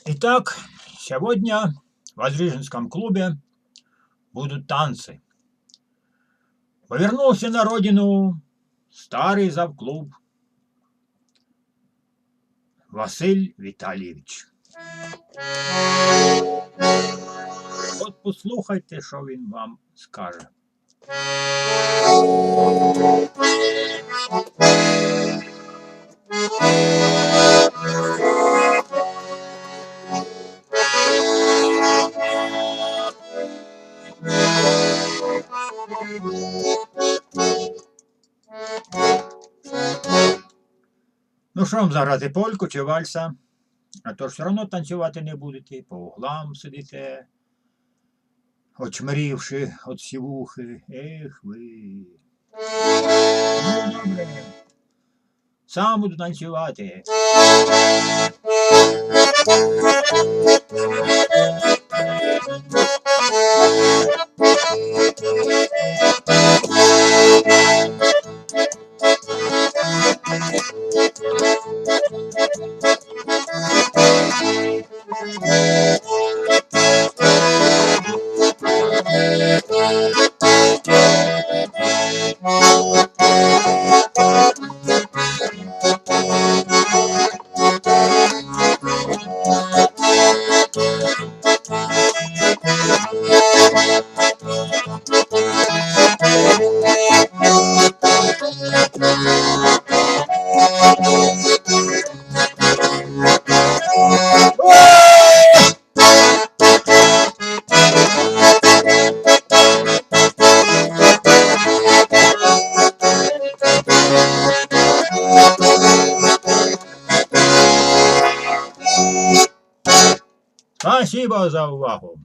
Итак, сегодня в Воздвиженском клубе будут танцы. Повернулся на родину старый завклуб Василь Віталійович. От послухайте, що він вам скаже. Ну що вам заграти, польку чи вальса? А то ж все одно танцювати не будете, по углам сидите, очмарівши от сівухи. Ех ви. Ну, добре. Сам буду танцювати. Спасибо за увагу.